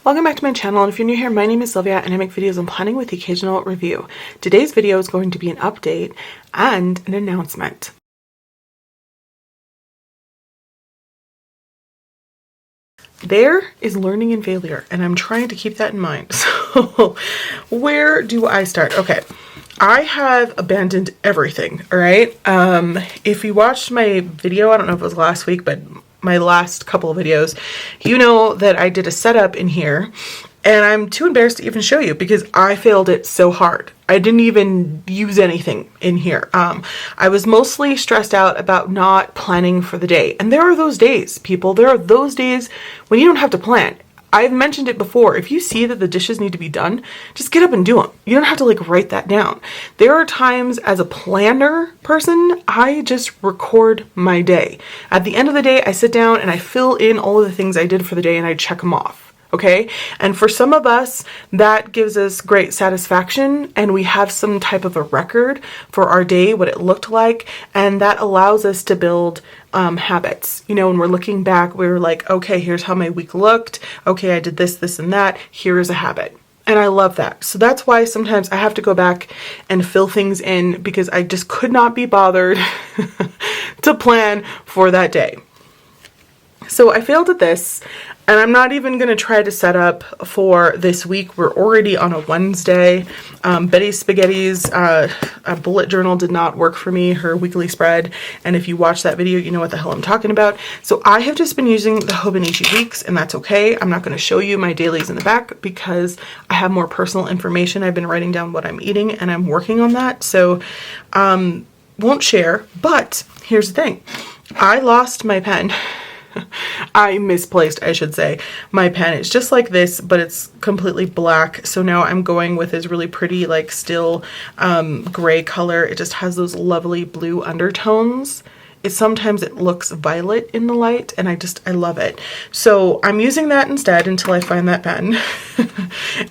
Welcome back to my channel, and if you're new here, my name is Sylvia and I make videos on planning with the occasional review. Today's video is going to be an update and an announcement. There is learning and failure, and I'm trying to keep that in mind. So where do I start? Okay, I have abandoned everything, all right? If you watched my video, I don't know if it was last week, but my last couple of videos, you know that I did a setup in here, and I'm too embarrassed to even show you because I failed it so hard. I didn't even use anything in here. I was mostly stressed out about not planning for the day. And there are those days, people. There are those days when you don't have to plan. I've mentioned it before. If you see that the dishes need to be done, just get up and do them. You don't have to write that down. There are times as a planner person, I just record my day. At the end of the day, I sit down and I fill in all of the things I did for the day and I check them off. Okay. And for some of us, that gives us great satisfaction, and we have some type of a record for our day, what it looked like. And that allows us to build habits. You know, when we're looking back, we're like, okay, here's how my week looked. Okay, I did this, this, and that. Here is a habit. And I love that. So that's why sometimes I have to go back and fill things in because I just could not be bothered to plan for that day. So I failed at this, and I'm not even going to try to set up for this week. We're already on a Wednesday. Betty's Spaghetti's a bullet journal did not work for me, her weekly spread. And if you watch that video, you know what the hell I'm talking about. So I have just been using the Hobonichi weeks, and that's okay. I'm not going to show you my dailies in the back because I have more personal information. I've been writing down what I'm eating, and I'm working on that. So won't share, but here's the thing. I lost my pen. I misplaced, I should say, my pen. It's just like this, but it's completely black. So now I'm going with this really pretty, still gray color. It just has those lovely blue undertones. Sometimes it looks violet in the light, and I love it. So I'm using that instead until I find that pen.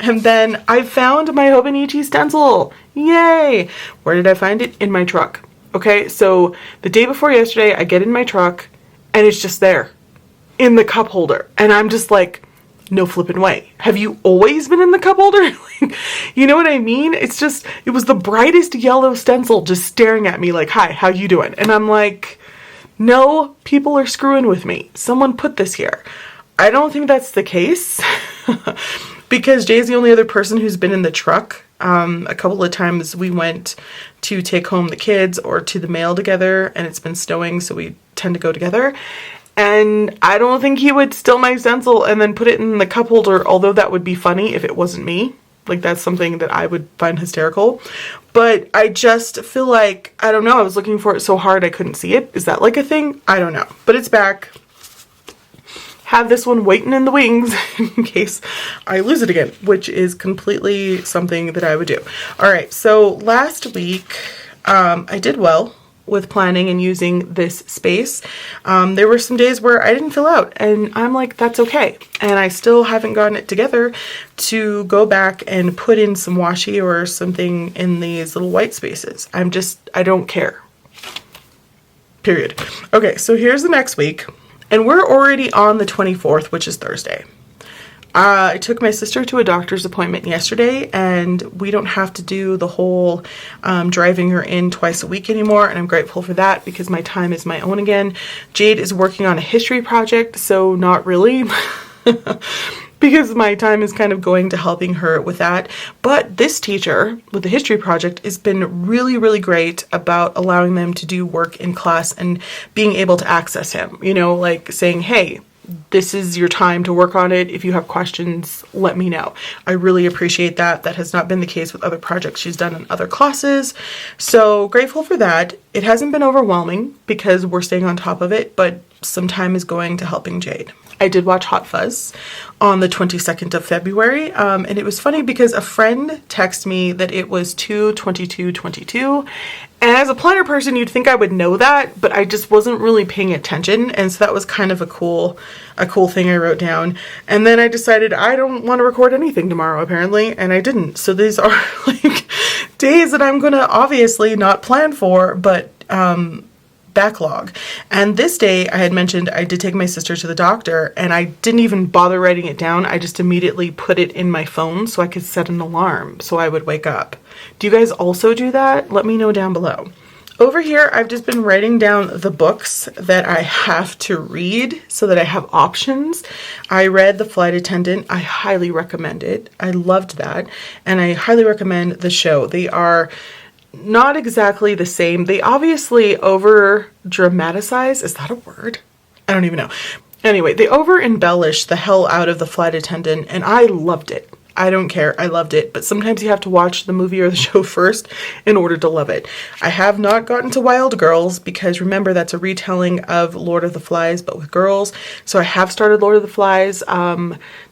And then I found my Hobonichi stencil. Yay! Where did I find it? In my truck. Okay, so the day before yesterday, I get in my truck, and it's just there in the cup holder. And I'm just like, no flipping way. Have you always been in the cup holder? You know what I mean? It was the brightest yellow stencil just staring at me like, hi, how you doing? And I'm like, no, people are screwing with me. Someone put this here. I don't think that's the case because Jay's the only other person who's been in the truck. A couple of times we went to take home the kids or to the mail together, and it's been snowing, so we tend to go together. And I don't think he would steal my stencil and then put it in the cup holder, although that would be funny if it wasn't me. That's something that I would find hysterical. But I just feel like, I don't know, I was looking for it so hard I couldn't see it. Is that a thing? I don't know. But it's back. Have this one waiting in the wings in case I lose it again, which is completely something that I would do. All right, so last week I did well with planning and using this space. There were some days where I didn't fill out, and I'm like, that's okay. And I still haven't gotten it together to go back and put in some washi or something in these little white spaces. I don't care. Period. Okay, so here's the next week. And we're already on the 24th, which is Thursday. I took my sister to a doctor's appointment yesterday, and we don't have to do the whole driving her in twice a week anymore, and I'm grateful for that because my time is my own again. Jade is working on a history project, so not really. Because my time is kind of going to helping her with that. But this teacher with the history project has been really, really great about allowing them to do work in class and being able to access him, saying, hey, this is your time to work on it. If you have questions, let me know. I really appreciate that. That has not been the case with other projects she's done in other classes. So grateful for that. It hasn't been overwhelming because we're staying on top of it, but some time is going to helping Jade. I did watch Hot Fuzz on the 22nd of February, and it was funny because a friend texted me that it was 2/22/22, and as a planner person, you'd think I would know that, but I just wasn't really paying attention, and so that was kind of a cool thing I wrote down. And then I decided I don't want to record anything tomorrow, apparently, and I didn't. So these are days that I'm gonna obviously not plan for, but backlog. And this day I had mentioned I did take my sister to the doctor, and I didn't even bother writing it down. I just immediately put it in my phone so I could set an alarm so I would wake up. Do you guys also do that? Let me know down below. Over here, I've just been writing down the books that I have to read so that I have options. I read The Flight Attendant. I highly recommend it. I loved that. And I highly recommend the show. They are not exactly the same. They obviously over dramatize. Is that a word? I don't even know. Anyway, they over embellish the hell out of The Flight Attendant, and I loved it. I don't care. I loved it. But sometimes you have to watch the movie or the show first in order to love it. I have not gotten to Wild Girls because remember that's a retelling of Lord of the Flies but with girls. So I have started Lord of the Flies.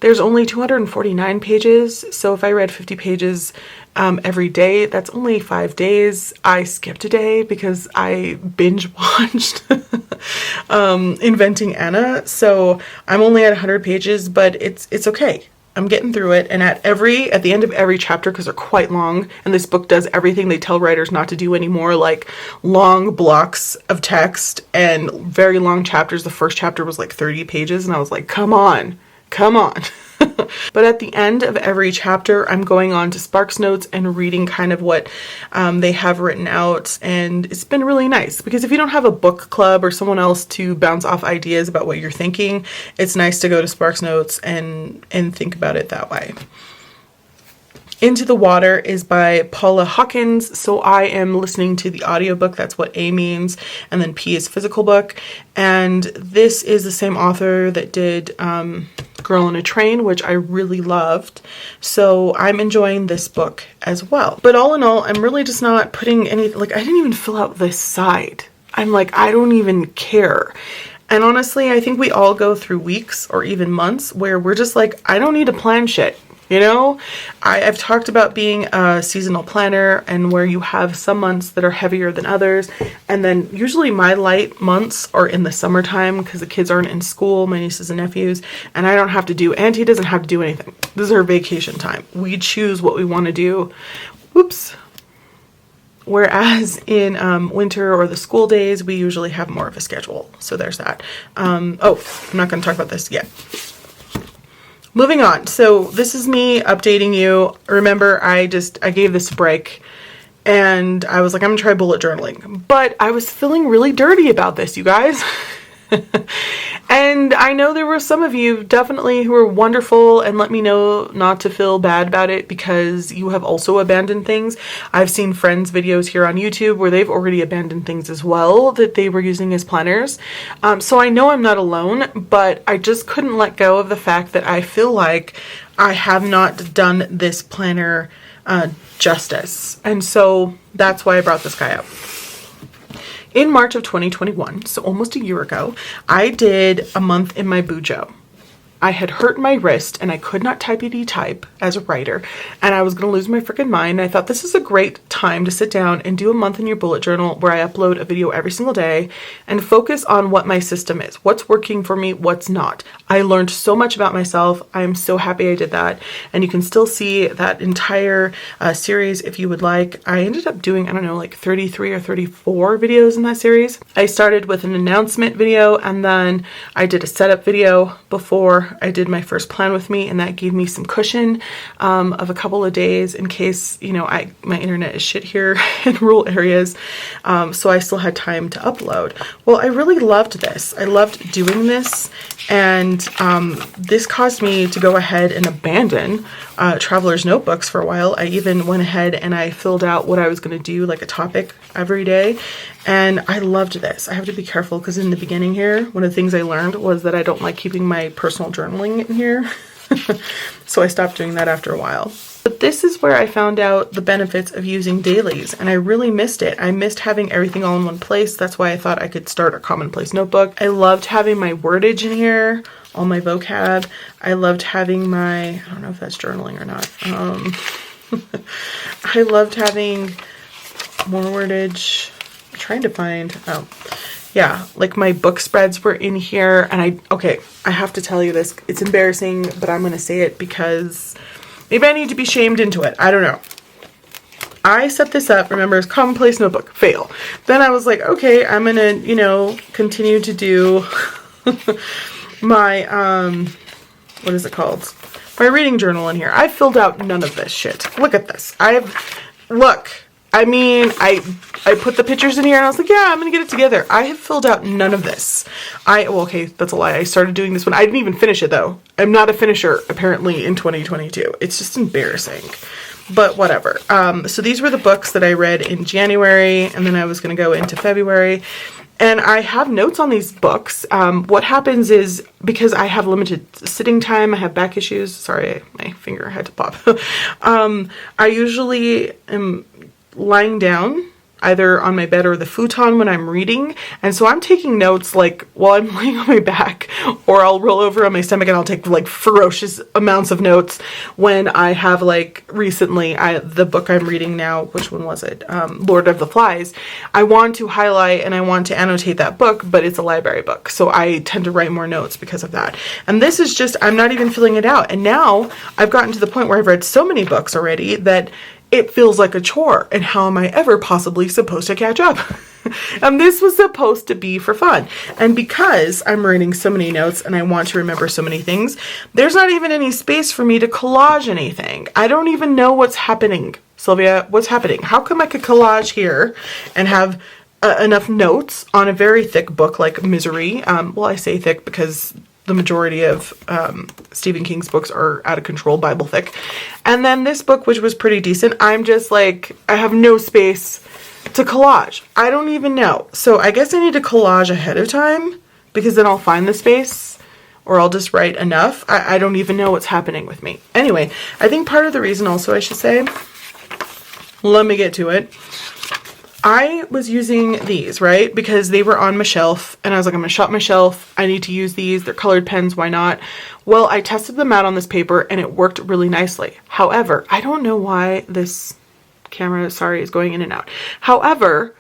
There's only 249 pages. So if I read 50 pages every day, that's only 5 days. I skipped a day because I binge watched Inventing Anna. So I'm only at 100 pages, but it's okay. I'm getting through it, and at the end of every chapter, because they're quite long, and this book does everything they tell writers not to do anymore, like long blocks of text and very long chapters. The first chapter was like 30 pages, and I was like, come on. But at the end of every chapter, I'm going on to Sparks Notes and reading kind of what they have written out. And it's been really nice because if you don't have a book club or someone else to bounce off ideas about what you're thinking, it's nice to go to Sparks Notes and think about it that way. Into the Water is by Paula Hawkins, so I am listening to the audiobook. That's what A means, and then P is physical book. And this is the same author that did Girl on a Train, which I really loved. So I'm enjoying this book as well. But all in all, I'm really just not putting any, like, I didn't even fill out this side. I'm like, I don't even care. And honestly, I think we all go through weeks or even months where we're just like, I don't need to plan shit. You know, I've talked about being a seasonal planner and where you have some months that are heavier than others. And then usually my light months are in the summertime because the kids aren't in school, my nieces and nephews, and I don't have to do, Auntie doesn't have to do anything. This is her vacation time. We choose what we want to do. Whoops. Whereas in winter or the school days, we usually have more of a schedule. So there's that. I'm not going to talk about this yet. Moving on. So this is me updating you. Remember, I gave this a break and I was like, I'm gonna try bullet journaling, but I was feeling really dirty about this, you guys. And I know there were some of you definitely who were wonderful and let me know not to feel bad about it because you have also abandoned things. I've seen friends' videos here on YouTube where they've already abandoned things as well that they were using as planners. So I know I'm not alone, but I just couldn't let go of the fact that I feel like I have not done this planner justice. And so that's why I brought this guy up. In March of 2021, so almost a year ago, I did a month in my bujo. I had hurt my wrist and I could not typey type as a writer and I was going to lose my freaking mind. I thought this is a great time to sit down and do a month in your bullet journal where I upload a video every single day and focus on what my system is, what's working for me, what's not. I learned so much about myself. I'm so happy I did that. And you can still see that entire series if you would like. I ended up doing, I don't know, like 33 or 34 videos in that series. I started with an announcement video and then I did a setup video before I did my first plan with me, and that gave me some cushion of a couple of days in case, you know, my internet is shit here in rural areas. So I still had time to upload. Well, I really loved this. I loved doing this, and this caused me to go ahead and abandon Traveler's Notebooks for a while. I even went ahead and I filled out what I was going to do, like a topic every day. And I loved this. I have to be careful because in the beginning here, one of the things I learned was that I don't like keeping my personal journaling in here. So I stopped doing that after a while. But this is where I found out the benefits of using dailies, and I really missed it. I missed having everything all in one place. That's why I thought I could start a Commonplace notebook. I loved having my wordage in here, all my vocab. I loved having my, I don't know if that's journaling or not. I loved having more wordage. I'm trying to find, oh, yeah, like my book spreads were in here. And I have to tell you this. It's embarrassing, but I'm going to say it because maybe I need to be shamed into it. I don't know. I set this up, remember, it's Commonplace notebook, fail. Then I was like, okay, I'm gonna, you know, continue to do my, what is it called? My reading journal in here. I filled out none of this shit. Look at this. Look, I mean, I put the pictures in here and I was like, yeah, I'm gonna get it together. I have filled out none of this. Well, okay, that's a lie. I started doing this one. I didn't even finish it though. I'm not a finisher apparently in 2022. It's just embarrassing. But whatever. So these were the books that I read in January, and then I was going to go into February. And I have notes on these books. What happens is, because I have limited sitting time, I have back issues. Sorry, my finger had to pop. I usually am lying down, either on my bed or the futon when I'm reading. And so I'm taking notes like while I'm laying on my back, or I'll roll over on my stomach and I'll take like ferocious amounts of notes when I have, like, recently, the book I'm reading now, which one was it? Lord of the Flies. I want to highlight and I want to annotate that book, but it's a library book. So I tend to write more notes because of that. And this is just, I'm not even filling it out. And now I've gotten to the point where I've read so many books already that it feels like a chore, and how am I ever possibly supposed to catch up? And this was supposed to be for fun. And because I'm writing so many notes and I want to remember so many things, there's not even any space for me to collage anything. I don't even know what's happening. Sylvia, what's happening? How come I could collage here and have enough notes on a very thick book like Misery? Well, I say thick because the majority of Stephen King's books are out of control, Bible thick. And then this book, which was pretty decent, I'm just like, I have no space to collage. I don't even know. So I guess I need to collage ahead of time, because then I'll find the space, or I'll just write enough. I don't even know what's happening with me. Anyway, I think part of the reason also, I should say, let me get to it. I was using these, right? Because they were on my shelf and I was like, I'm gonna shop my shelf. I need to use these. They're colored pens. Why not? Well, I tested them out on this paper and it worked really nicely. However, I don't know why this camera, sorry, is going in and out. However,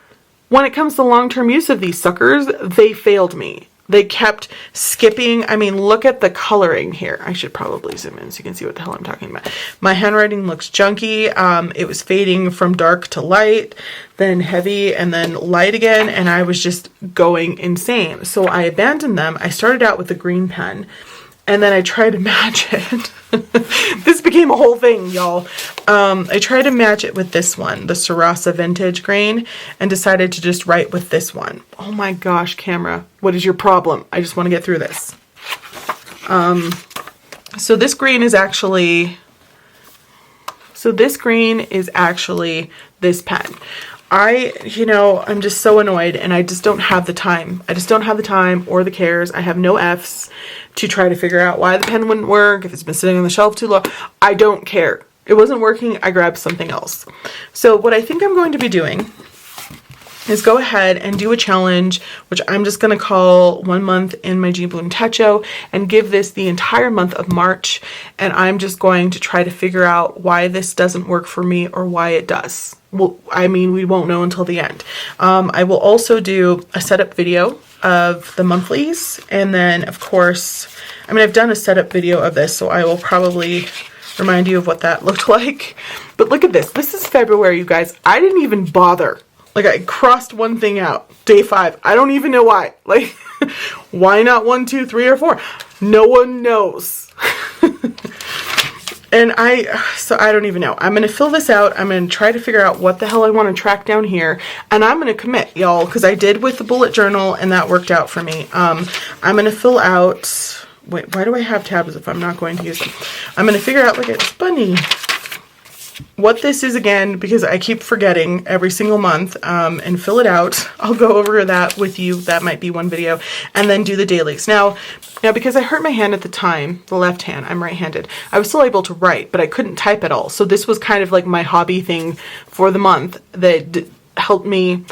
when it comes to long-term use of these suckers, they failed me. They kept skipping. I mean, look at the coloring here. I should probably zoom in so you can see what the hell I'm talking about. My handwriting looks junky. It was fading from dark to light, then heavy, and then light again. And I was just going insane. So I abandoned them. I started out with the green pen, and then I tried to match it. This became a whole thing, y'all. I tried to match it with this one, the Sarasa Vintage Grain, and decided to just write with this one. Oh my gosh, camera. What is your problem? I just want to get through this. So this green is actually this pen. I'm just so annoyed, and I just don't have the time. I just don't have the time or the cares. I have no F's to try to figure out why the pen wouldn't work, if it's been sitting on the shelf too long. I don't care. It wasn't working. I grabbed something else. So what I think I'm going to be doing is go ahead and do a challenge, which I'm just going to call 1 month in my Jean Bloom Techo, and give this the entire month of March. And I'm just going to try to figure out why this doesn't work for me or why it does. Well, I mean, we won't know until the end. I will also do a setup video of the monthlies. And then, of course, I've done a setup video of this, so I will probably remind you of what that looked like. But look at this. This is February, you guys. I didn't even bother. Like, I crossed one thing out. Day 5. I don't even know why. Like, why not 1, 2, 3, or 4? No one knows. And so I don't even know. I'm going to fill this out. I'm going to try to figure out what the hell I want to track down here. And I'm going to commit, y'all, because I did with the bullet journal and that worked out for me. I'm going to fill out, wait, why do I have tabs if I'm not going to use them? I'm going to figure out, look at this bunny, what this is again, because I keep forgetting every single month, and fill it out. I'll go over that with you. That might be one video, and then do the dailies. Now because I hurt my hand at the time, the left hand, I'm right-handed, I was still able to write, but I couldn't type at all. So this was kind of like my hobby thing for the month that helped me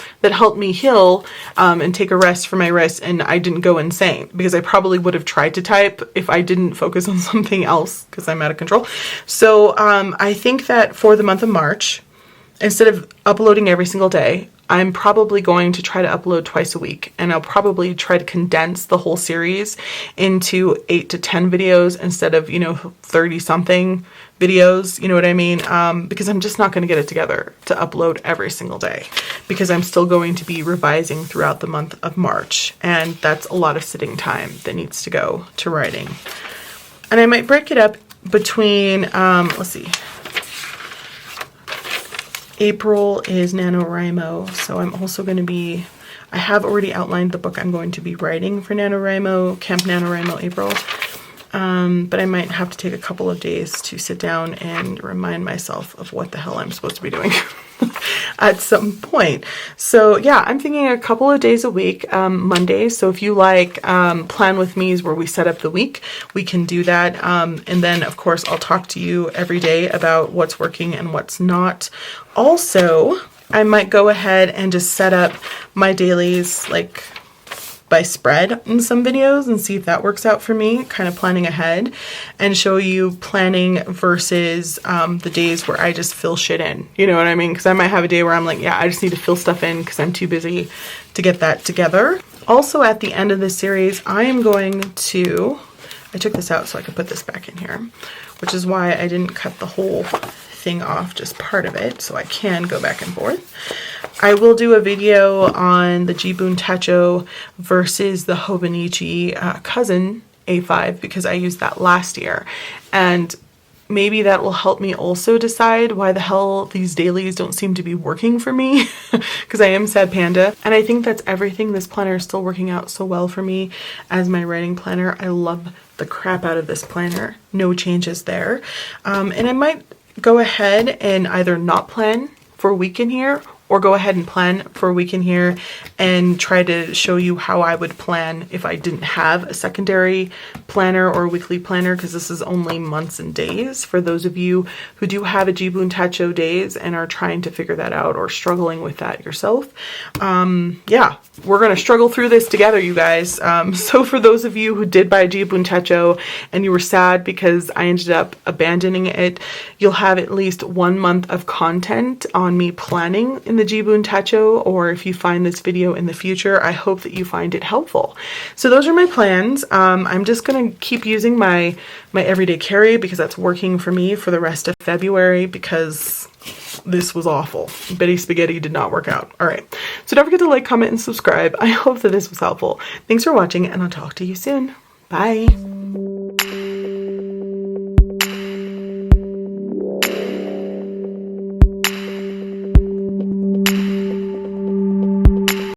heal and take a rest for my wrist, and I didn't go insane, because I probably would have tried to type if I didn't focus on something else, because I'm out of control. So I think that for the month of March, instead of uploading every single day, I'm probably going to try to upload twice a week, and I'll probably try to condense the whole series into 8 to 10 videos instead of, 30 something videos, you know what I mean? Because I'm just not going to get it together to upload every single day, because I'm still going to be revising throughout the month of March, and that's a lot of sitting time that needs to go to writing. And I might break it up between, let's see, April is NaNoWriMo, so I'm also going to be, I have already outlined the book I'm going to be writing for NaNoWriMo, Camp NaNoWriMo April, but I might have to take a couple of days to sit down and remind myself of what the hell I'm supposed to be doing at some point. So yeah, I'm thinking a couple of days a week, Mondays. So if you like plan with me's where we set up the week, we can do that. And then of course I'll talk to you every day about what's working and what's not. Also, I might go ahead and just set up my dailies like by spread in some videos and see if that works out for me, kind of planning ahead, and show you planning versus the days where I just fill shit in. You know what I mean? Because I might have a day where I'm like, yeah, I just need to fill stuff in because I'm too busy to get that together. Also, at the end of this series, I am going to, I took this out so I could put this back in here, which is why I didn't cut the whole thing off, just part of it, so I can go back and forth. I will do a video on the Jibun Tacho versus the Hobonichi cousin A5 because I used that last year, and maybe that will help me also decide why the hell these dailies don't seem to be working for me because I am Sad Panda, and I think that's everything. This planner is still working out so well for me as my writing planner. I love the crap out of this planner. No changes there. And I might go ahead and either not plan for a week in here or go ahead and plan for a week in here and try to show you how I would plan if I didn't have a secondary planner or a weekly planner, because this is only months and days for those of you who do have a Jibun Tacho days and are trying to figure that out or struggling with that yourself. Yeah, we're going to struggle through this together, you guys. So for those of you who did buy Jibun Tacho and you were sad because I ended up abandoning it, you'll have at least 1 month of content on me planning in the Jibun Tacho, or if you find this video in the future, I hope that you find it helpful. So those are my plans. I'm just going to keep using my everyday carry because that's working for me for the rest of February, because this was awful. Betty Spaghetti did not work out. All right. So don't forget to like, comment, and subscribe. I hope that this was helpful. Thanks for watching, and I'll talk to you soon. Bye.